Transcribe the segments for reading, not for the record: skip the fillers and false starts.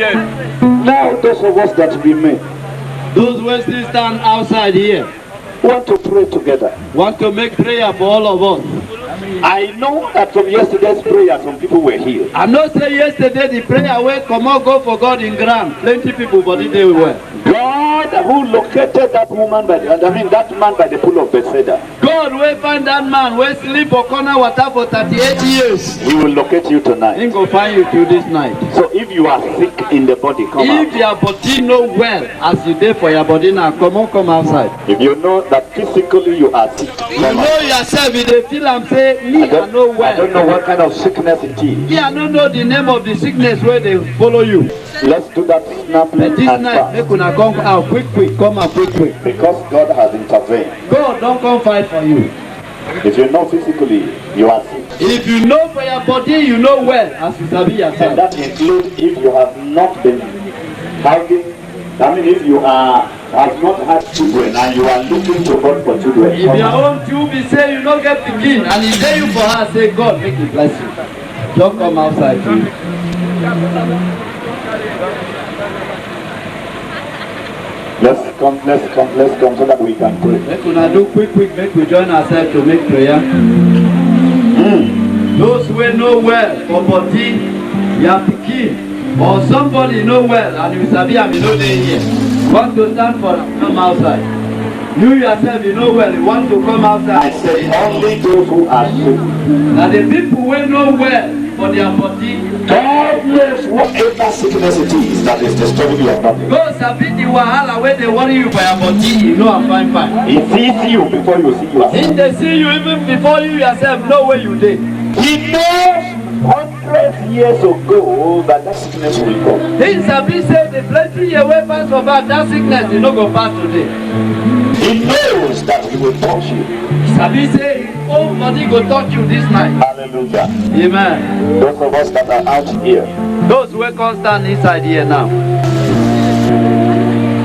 yes. Now those of us that remain Those who still stand outside here want to pray together. want to make prayer for all of us. I know that from yesterday's prayer some people were healed. I know say yesterday the prayer wey comot go for God in ground. Plenty people body dey well. God who located that woman that man by the pool of Bethesda. God wey find that man wey sleep for corner water for 38 years. He will locate you tonight. He go find you through this night. So if you are sick in the body, come If out. your body no well as you dey for your body now, come outside. If you know that physically you are sick, You come know out. yourself, you dey feel am say me I no I don't know well. what kind of sickness it is. Me I no know the name of the sickness wey dey follow you. Let's do that snap But this and night fast. make una come out quick, come out quick. Because God has intervened. God don come fight for you. If you know physically you are sick, If you know for your body you know well as you sabi and yourself. that includes if you have not been having, if you have not had children and you are looking to God for children. If your own too be say you no get pikin and he tell you for her say God make he bless you. Just come outside too. Let's come so that we can pray. Make una do quick, make we join ourselves to make prayer. Those wey know well for body, your pikin or somebody know well and you sabi am you no dey here. Want to stand for am, come outside. You yourself you know well you want to come I outside. said only those who are sick. Na the people wey know well for their body God knows whatever sickness it is that is disturbing your body. go sabi the wahala wey dey worry you for your body you know am fine. He sees you before you see yourself. He dey see you even before you yourself know where you dey. He knows 100 years ago that sickness will come. He sabi say the plenty year wey pass for back that sickness e no go pass today. He knows that he will touch you. Sabi say his own body go touch you this night. Hallelujah. Amen. Those of us that are out here, Those wey come stand inside here now.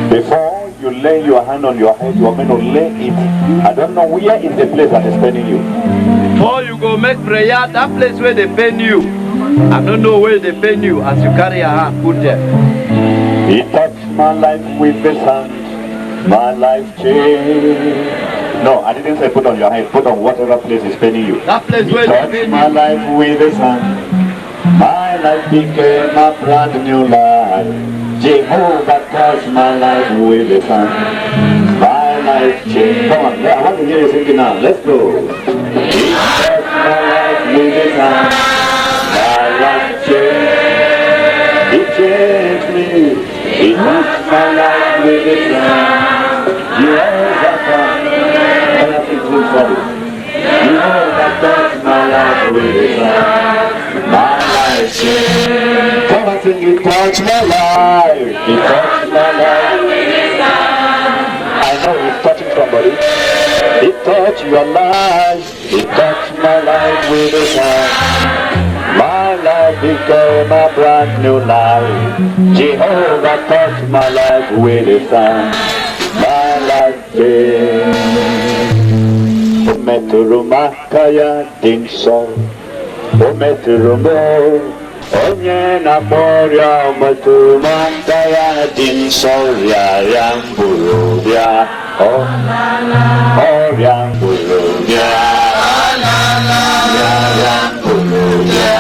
before you lay your hand on your head, you are going to lay it. I don't know where is the place that is paining you. Before you go make prayer, that place where they pain you, I don't know where they pain you as you carry your hand, put there. He touched my life with his hand. My life changed. No, I didn't say put on your head. Put on whatever place is paining you. That place He where they touched pain my you. life with his hand. My life became a brand new life. Jehovah touched my life with his hand. My life changed. Come on, I want to hear you singing now. Let's go. He touched my life with his hand. My life changed. He changed me. He touched my life with his hand. Jehovah touched. Jehovah touched my life with his hand. My life changed. Come on, sing. He touched my life. He touched my life with his hand. I know he's touching somebody. He touched your life. He touched my life with his hand. My life became a brand new life. Jehovah touched my life with his hand. My life changed. Ometuruma kaya dinso. Ometurumo. Onye na moria ometuruma kaya dinso. Riamburubia. Oh, riamburubia. Riamburubia.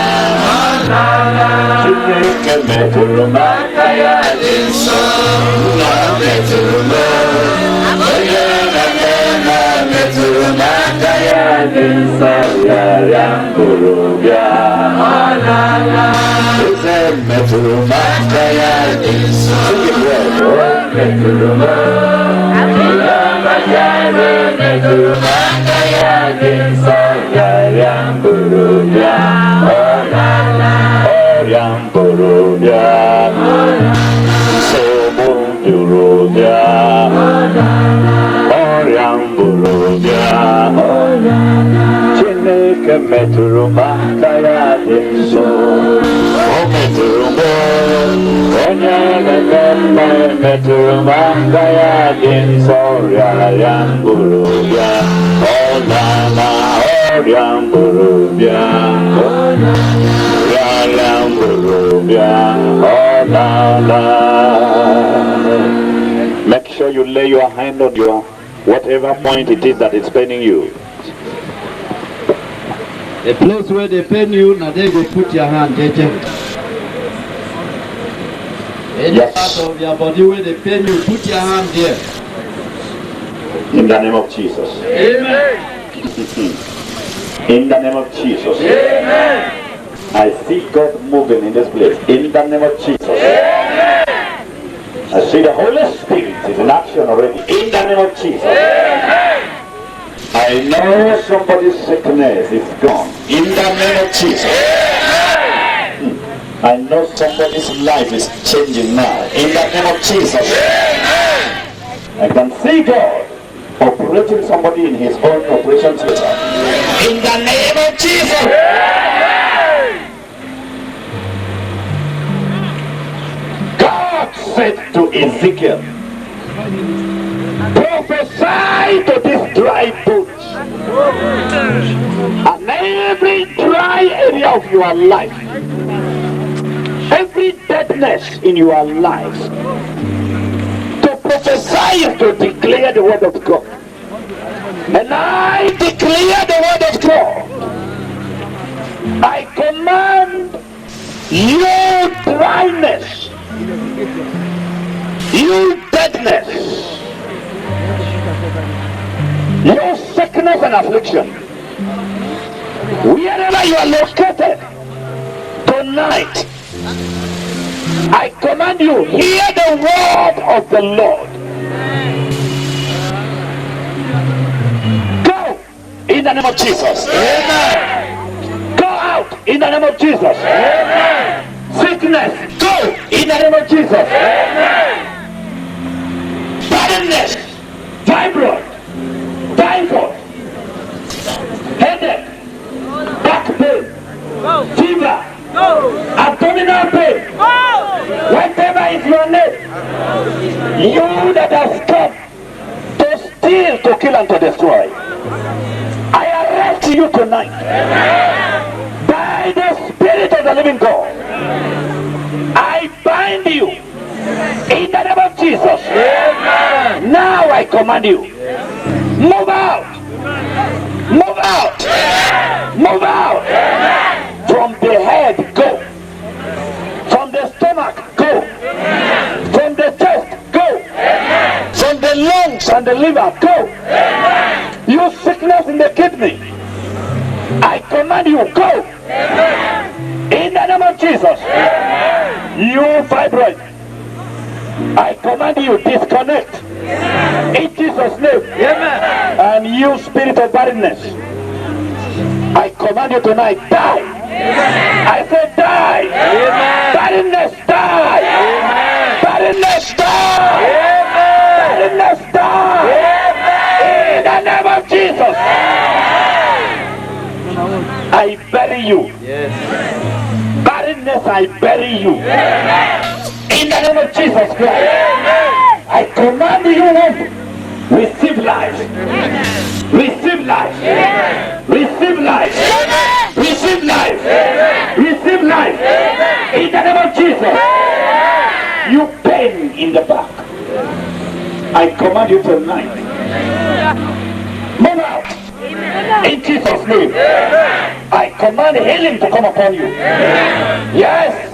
Chineke meturuma kaya dinso. Meturuma. Onye na meturuma kaya dinso. Riamburubia. Ese meturuma kaya dinso. Meturuma. Meturuma kaya dinso. Riamburubia. Riamburubia. Somundurubia. Riamburubia. Chineke meturuma kaya dinso. Meturuma. Onye na-eme meturuma kaya dinso. Riamburubia. Riamburubia. Riamburubia. Hallelujah. Oh, la, la. Make sure you lay your hand on your whatever point it is that is paining you. The place where they pain you, now they go put your hand there. Any Yes. part of your body where they pain you, put your hand there. In the name of Jesus. Amen. In the name of Jesus. Amen. I see God moving in this place. In the name of Jesus. Amen. I see the Holy Spirit is in action already. In the name of Jesus. Amen. I know somebody's sickness is gone. In the name of Jesus. I know somebody's life is changing now. In the name of Jesus. I can see God operating somebody in his own operation theater. In the name of Jesus. God said to Ezekiel, prophesy to this dry bones, and every dry area of your life, every deadness in your life, to prophesy is to declare the word of God. And I declare the word of God. I command you dryness, you deadness, your sickness and affliction, wherever you are located tonight, I command you, hear the word of the Lord. Go in the name of Jesus. Amen. Go out in the name of Jesus. Amen. Sickness, go in the name of Jesus. Amen. Barrenness, fibroid, typhoid, headache, back pain, fever, abdominal pain, whatever is your name, you that has come to steal, to kill, and to destroy, I arrest you tonight by the Spirit of the living God. I bind you in the name of Jesus. Now I command you, move out, move out, move out. From the head, go. From the stomach, go. From the chest, go. From the lungs and the liver, go. You sickness in the kidney, I command you, go. In the name of Jesus. You fibroid, I command you, disconnect. In Jesus' name. And you spirit of barrenness, I command you tonight, die. I said die. Barrenness, die. Barrenness, die. Barrenness, die. In the name of Jesus. I bury you. Barrenness, I bury you. In the name of Jesus Christ. I command you, receive life. Receive life. Receive life. Receive life. Receive life. In the name of Jesus. You pain in the back, I command you tonight, move out. In Jesus' name. I command healing to come upon you. Yes.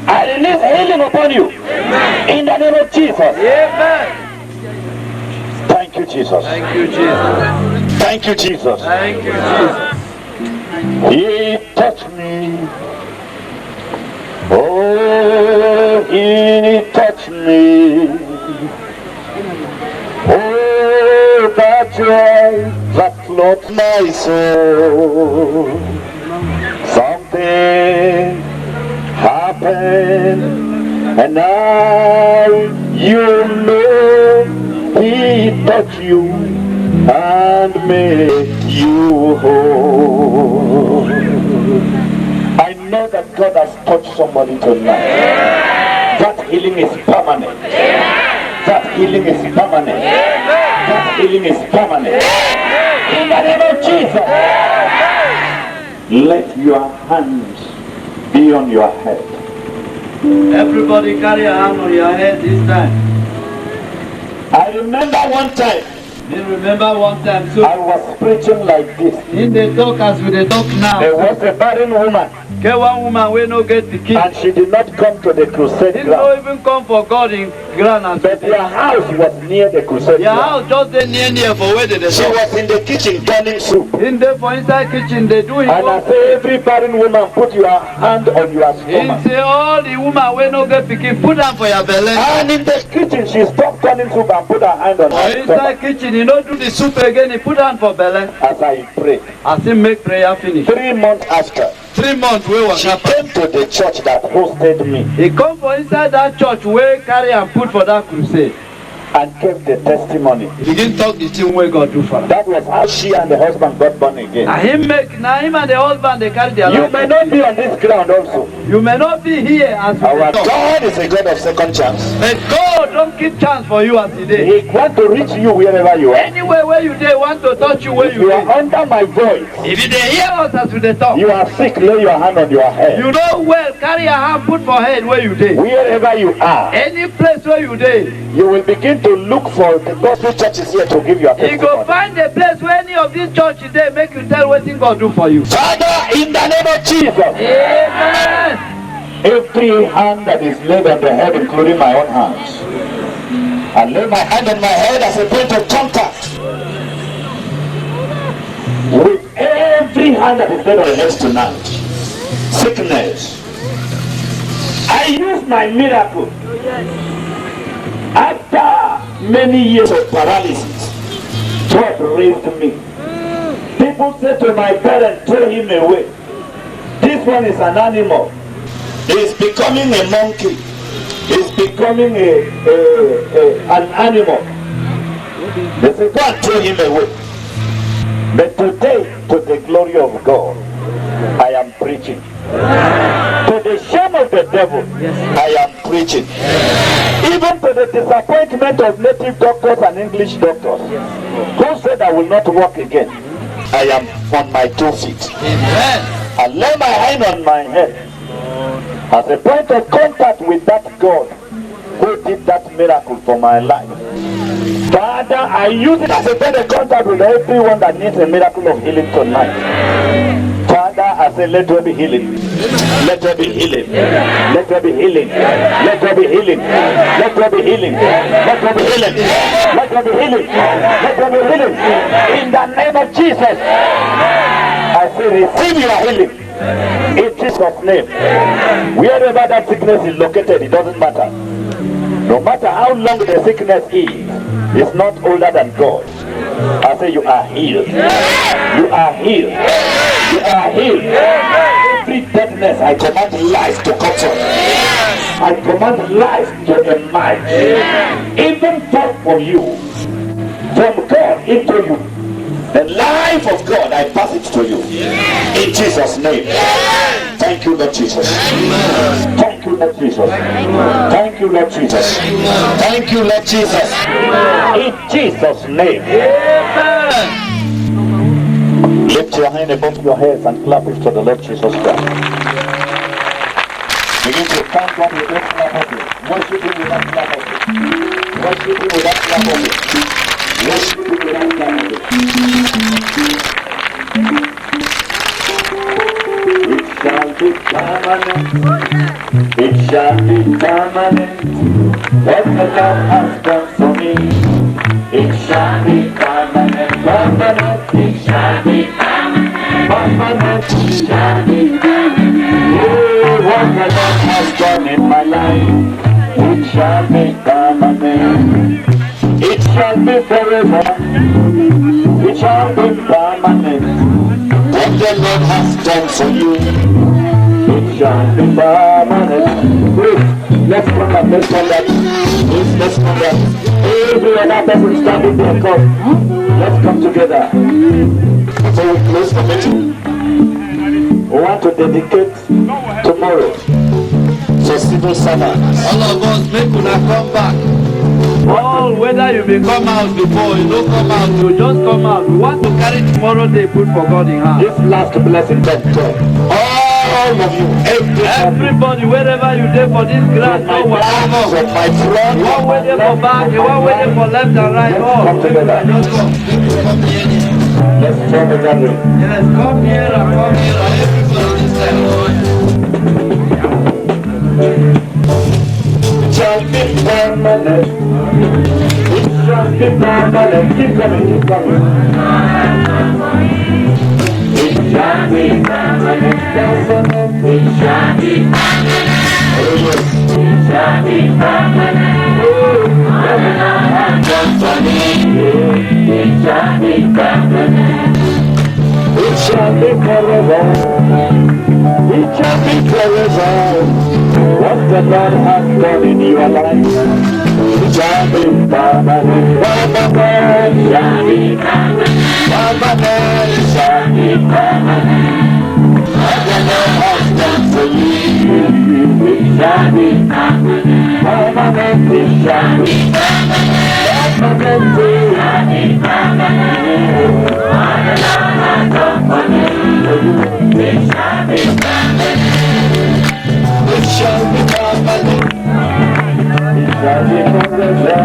I release healing upon you. In the name of Jesus. Thank you, Jesus. Thank you, Jesus. Thank you, Jesus. Thank you, Jesus. He touched me. Oh, he touched me. Oh, that joy that floats my soul. Something happened, and now you know he touched you and made you whole. I know that God has touched somebody tonight. That healing is permanent. That healing is permanent. That healing is permanent. In the name of Jesus. Let your hands be on your head. Everybody carry a hand on your head this time. I remember one time You remember one time, so I was preaching like this. in the talk as we dey talk now. There was a barren woman, Get one woman wey no get pikin. and she did not come to the crusade He no ground. even come for God in ground and But their house was near the crusade their ground. house just dey near for where they dey She talk. was in the kitchen turning soup. In dey for inside kitchen dey do him And I work. say, every barren woman, put your hand on your He stomach. say all the woman wey no get pikin put am for your belle. And in the kitchen, she stopped turning soup and put her hand on For her stomach. inside kitchen he no do the soup again, he put am for belle. As I prayed, As he make prayer finish. 3 months after, 3 months wey she waka. came to the church that hosted me He come for inside that church wey carry am put for that crusade. and gave the testimony. He begin talk the thing wey God do for am. That was how she and the husband got born again. Na him and the husband dey carry their You life. may not be on this ground also. You may not be here as Our we dey talk, God is a God of second chance. but God don keep chance for you as he dey. He wants to reach you wherever you are. Anywhere where you dey want to touch you where If you you are dey. under my voice, If you dey hear us as we dey talk, you are sick, lay your hand on your head. you know well carry your hand put for head where you dey. Wherever you are, Any place where you dey, you will begin to look for the gospel churches here to give you a you go testimony. find a place where any of these churches dey make you tell wetin God do for you. Father, in the name of Jesus, Amen. every hand that is laid on the head, including my own hands, I lay my hand on my head as a point of contact with every hand that is laid on the head tonight. Sickness. I use my miracle after many years of paralysis. God raised me. People said to my parents, throw him away. This one is an animal. He's becoming a monkey. He's becoming an animal. They said, go and throw him away. But today, to the glory of God, I am preaching. To the shame of the devil, I am preaching. Even to the disappointment of native doctors and English doctors, who said I will not walk again, I am on my 2 feet. Amen. I lay my hand on my head as a point of contact with that God who did that miracle for my life. Father, I use it as a point of contact with everyone that needs a miracle of healing tonight. Father, I say, let there be healing. Let there be healing. Let there be healing. Let there be healing. Let there be healing. Let there be healing. Let there be healing. Let there be healing. In the name of Jesus, I say, receive your healing. In Jesus' name. Wherever that sickness is located, it doesn't matter. No matter how long the sickness is, it's not older than God. I say you are healed. You are healed. You are healed. Every deadness, I command life to come forth. I command life to emerge. Even forth from you, from God into you. The life of God, I pass it to you. In Jesus' name. Thank you, Lord Jesus. Thank you, Lord Jesus. Thank you, Lord Jesus. Thank you, Lord Jesus. In Jesus' name. Lift your hand above your heads and clap it to the Lord Jesus Christ. Begin to thank God with that clap of it. Worship Him with that clap of it. Worship Him with that clap of it. Worship Him with that clap of it. It shall be permanent. It shall be permanent. What the Lord has done for me. It shall be permanent. Permanent. It shall be permanent. Permanent. It shall be permanent. Oh, what the Lord has done in my life. It shall be permanent. It shall be forever. It shall be permanent. What the Lord has done for you, it shall be permanent. Please, let's come back, let's come back. Please, let's come back. Every other person standing there, come. Let's come together. Before we close the meeting, we want to dedicate tomorrow to civil servants. All of us make una come back. All whether you may come out before you don't come out, you just come out. We want to carry tomorrow day put for God in hand. This last blessing, all all of you, Everybody, wherever you there for this ground, my no one. back, from my front, One waiting for back, one waiting for left and right. Oh, come together. just come. Let's join the gathering. Yes, come here and come here and everybody on this side. It shall be permanent. It shall be permanent. Keep coming, keep coming. It shall be permanent. It shall be permanent. It shall be permanent. It shall be permanent. It shall be forever. It shall be forever. What the Lord has done in your life, it shall be permanent. Permanent. It shall be permanent. Permanent. It shall be permanent. What the Lord has done for you, it shall be permanent. Permanent. It shall be permanent. Permanent. It shall be permanent. What the Lord has done for you, it shall be permanent. It shall be permanent. It shall be forever.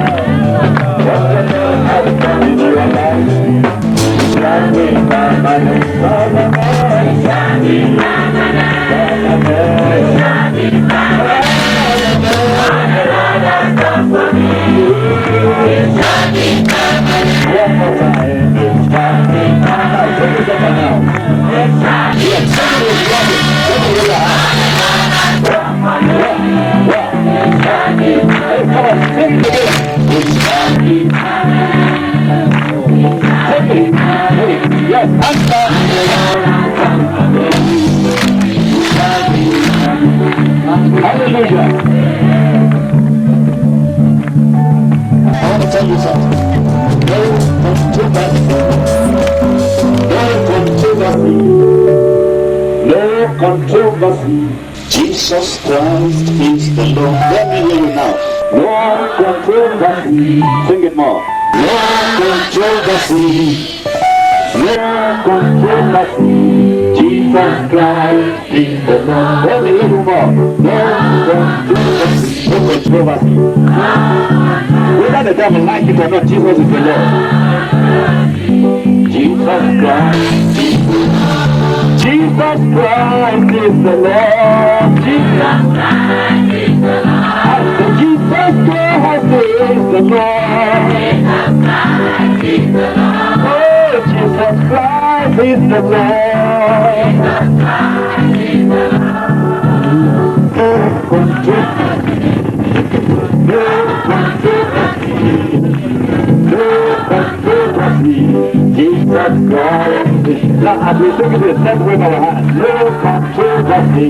What the Lord has done in your life, it shall be permanent. Permanent. It shall be permanent. Permanent. It shall be permanent. What the Lord has done for me, it shall be permanent. One more time. It shall be permanent. Take it over now. It shall be permanent. Take it over. Hallelujah. I want to tell you something. No controversy. No controversy. Jesus Christ is the Lord. Let me hear you now. No controversy. Sing it more. No controversy. No controversy. Jesus Christ is the Lord. Let me hear you more. No controversy. No controversy. Whether the devil like it or not, Jesus is the Lord. Jesus Christ is the Lord. Jesus Christ is the Lord. Jesus Christ is the Lord. Jesus Christ is the Lord. Jesus Christ is the Lord. Oh, Jesus Christ is the Lord. Jesus Christ is the Jesus Christ is now as we sing this, let's wave our hands. No controversy.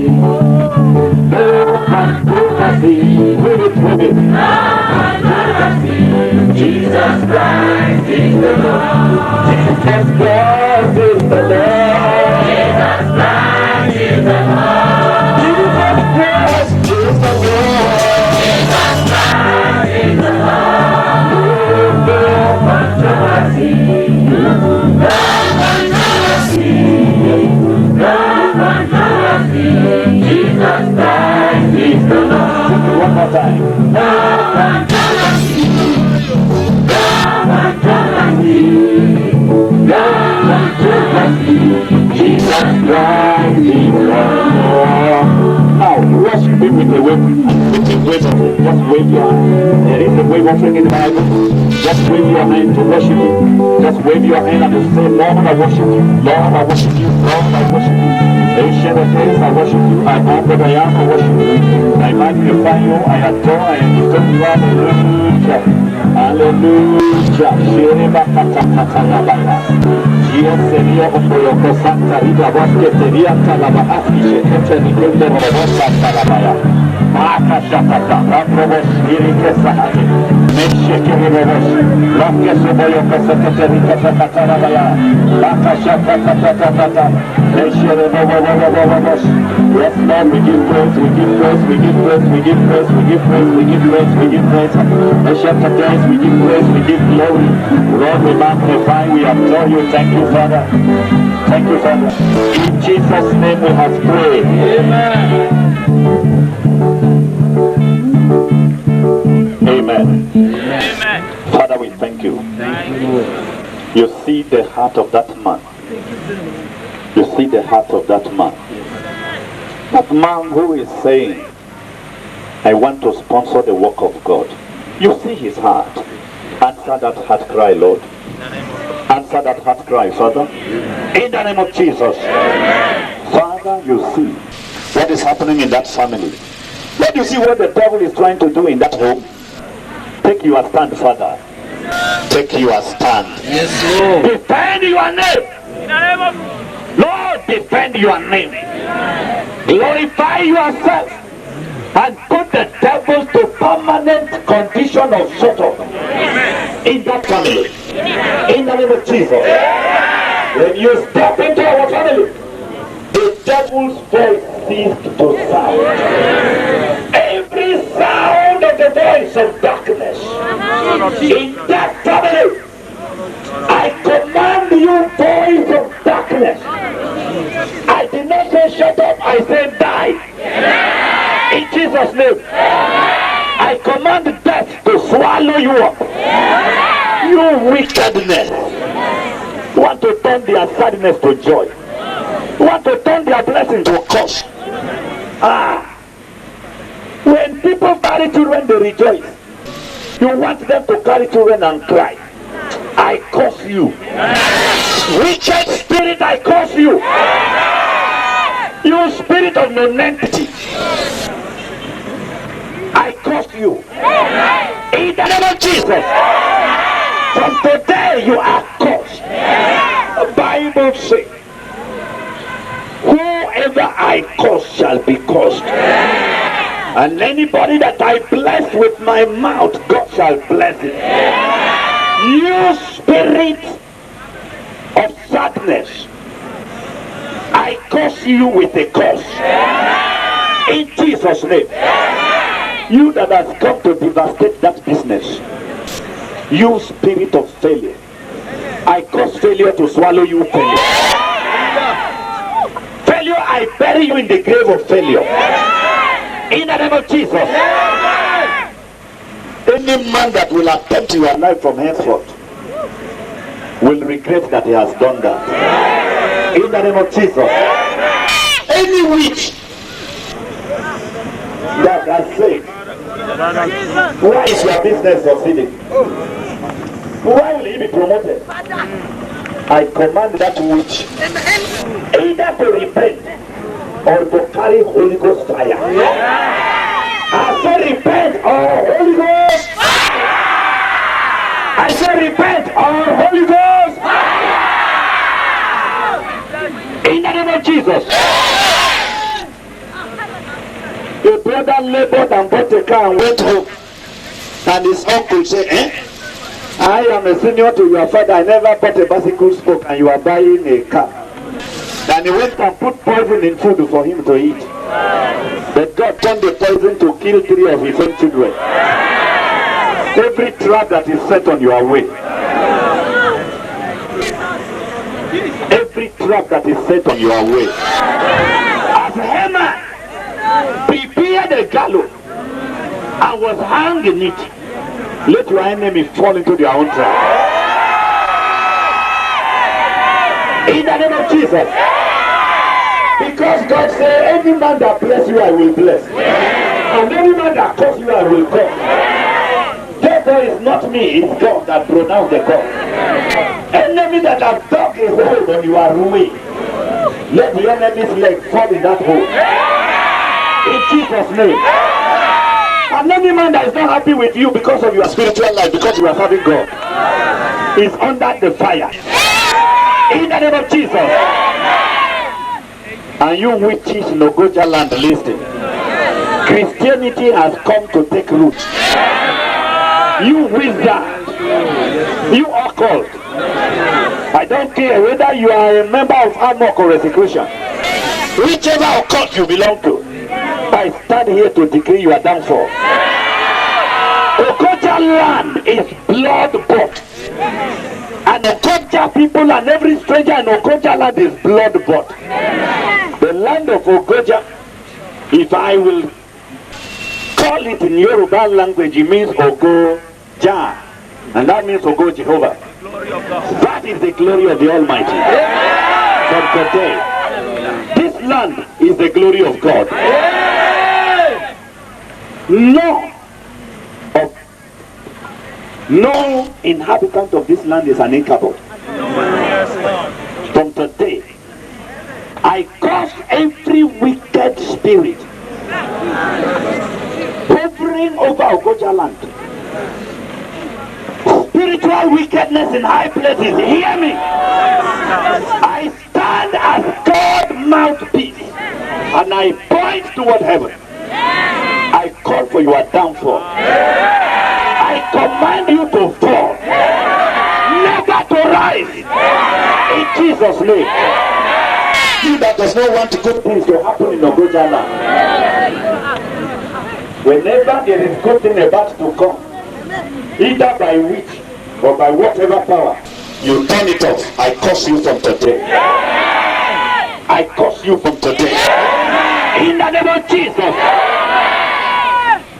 No controversy. Wave it, wave it. No controversy. Jesus Christ is the Lord. Jesus Christ is the Lord. Jesus Christ is the Lord. Jesus Christ is the Lord. Jesus Christ is the Lord. No controversy. No controversy. No controversy. Jesus Christ is the Lord. One more time. No controversy. No controversy. No controversy. Jesus Christ is the Lord. Now, worship him with a wave. Just wave your hand. There is a wave offering in the Bible. Just wave your hand to worship him. Just wave your hand and say, Lord, I worship you. Lord, I worship you. Lord, I worship you. Ancient of days, I worship you. I am that I am, I worship you. I magnify you. I adore, I extol you. Hallelujah. Hallelujah. Yes, Señor, por lo que Santa Rita Bosque sería Talabahaski, Shekeche, Nikunde, Robosa, Talabaya. Maka Shakata, Rambobos, Irike Sahani, Mesheke Robos, Rokke Suboyo, Sekete, Rika Shakatarabaya, Maka Shakata, Meshere Robos. Yes, Lord, we give praise, we give praise, we give praise, we give praise, we give praise, we give praise, we give praise. Ancient of days, we give praise, we give glory. Lord, we magnify, we adore you. Thank you, Father. Thank you, Father. In Jesus' name we have prayed. Amen. Amen. Father, we thank you. Thank you, Lord. You see the heart of that man. You see the heart of that man. That man who is saying, I want to sponsor the work of God. You see his heart. Answer that heart cry, Lord. Answer that heart cry, Father. In the name of Jesus. Father, you see what is happening in that family. Let you see what the devil is trying to do in that home. Take your stand, Father. Take your stand. Yes, Lord. Defend your name. Lord, defend your name. Glorify yourself and put the devils to permanent condition of shut up in that family. In the name of Jesus. When you step into our family, the devil's voice ceased to sound. Every sound of the voice of darkness in that family, I command you, voice of darkness. I did not say shut up, I said die. In Jesus' name. I command death to swallow you up. You wickedness. You want to turn their sadness to joy. You want to turn their blessing to a curse. When people carry children, they rejoice. You want them to carry children and cry. I curse you. Wicked spirit, I curse you. You spirit of nonentity, I curse you. In the name of Jesus. From today you are cursed. The Bible says, whoever I curse shall be cursed. And anybody that I bless with my mouth, God shall bless it. You spirit of sadness, I curse you with a curse. In Jesus' name. You that has come to devastate that business, you spirit of failure, I cause failure to swallow you, failure. Failure, I bury you in the grave of failure. In the name of Jesus. Any man that will attempt your life from henceforth will regret that he has done that. In the name of Jesus. Any witch that has said, why is your business succeeding? Why will he be promoted? I command that witch either to repent or to carry Holy Ghost fire. I say repent or Holy Ghost. I say repent or Holy Ghost. In the name of Jesus. The brother labored and bought a car and went home. And his uncle said, I am a senior to your father. I never bought a bicycle spoke and you are buying a car. And he went and put poison in food for him to eat. But God turned the poison to kill 3 of his own children. Every trap that is set on your way, every trap that is set on your way, as Haman prepared a gallows and was hanging it, let your enemy fall into their own trap. In the name of Jesus. Because God said, any man that bless you, I will bless. And any man that curse you, I will curse. Therefore, it's not me, it's God that pronounced the curse. Enemy that have dug a hole on your ruin, let the enemy's leg fall in that hole. In Jesus' name. And any man that is not happy with you because of your spiritual life, because you are serving God, is under the fire. In the name of Jesus. And you witches in Ogoja land, listen. Christianity has come to take root. You wizard, you occult. I don't care whether you are a member of Amok or Rosicrucian. Whichever occult you belong to, I stand here to decree your downfall. Ogoja land is blood bought. And Ogoja Ogoja people and every stranger in Ogoja land is blood bought. The land of Ogoja, if I will call it in Yoruba language, it means Ogoja. And that means Ogo Jehovah. That is the glory of the Almighty. From today, this land is the glory of God. No inhabitant of this land is an Ichabod. From today, I curse every wicked spirit hovering over Ogoja land. Spiritual wickedness in high places, hear me. I stand as God mouthpiece and I point toward heaven. I call for your downfall. I command you to fall, never to rise. In Jesus' name. He that does not want good things to happen in Ogoja land, whenever there is good thing about to come, either by witch or by whatever power, you turn it off. I curse you from today. I curse you from today. In the name of Jesus.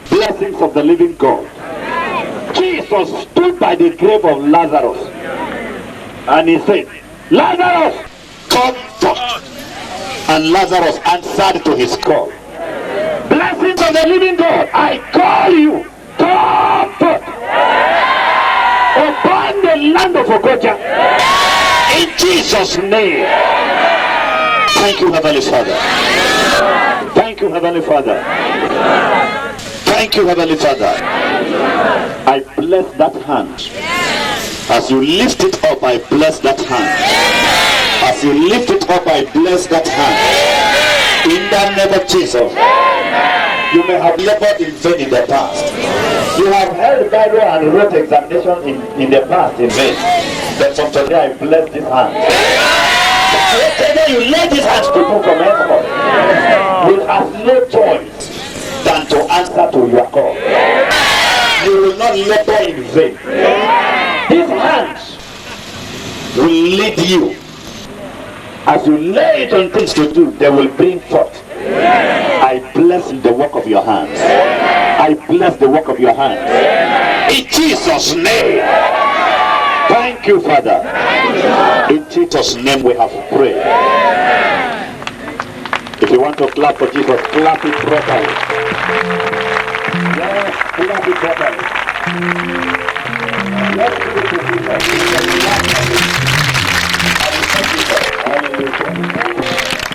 Blessings of the living God. Jesus stood by the grave of Lazarus and he said, Lazarus, come forth. And Lazarus answered to his call. Blessings of the living God, I call you, come forth upon the land of Ogoja. In Jesus' name. Thank you, Heavenly Father. Thank you, Heavenly Father. Thank you, Heavenly Father. I bless that hand. As you lift it up, I bless that hand. As you lift it up, I bless that hand. In the name of Jesus. You may have labored in vain in the past. You have held Bible and wrote examination in the past in vain. But from today I bless this hand. Whatever you lay these hands to do from henceforth, you have no choice than to answer to your call. You will not labor in vain. These hands will lead you. As you lay it on things to do, they will bring forth. I bless the work of your hands. I bless the work of your hands. In Jesus' name. Thank you, Father. In Jesus' name we have prayed. If you want to clap for Jesus, clap it properly. Yes, clap it properly. Let's give it to Jesus. Hallelujah.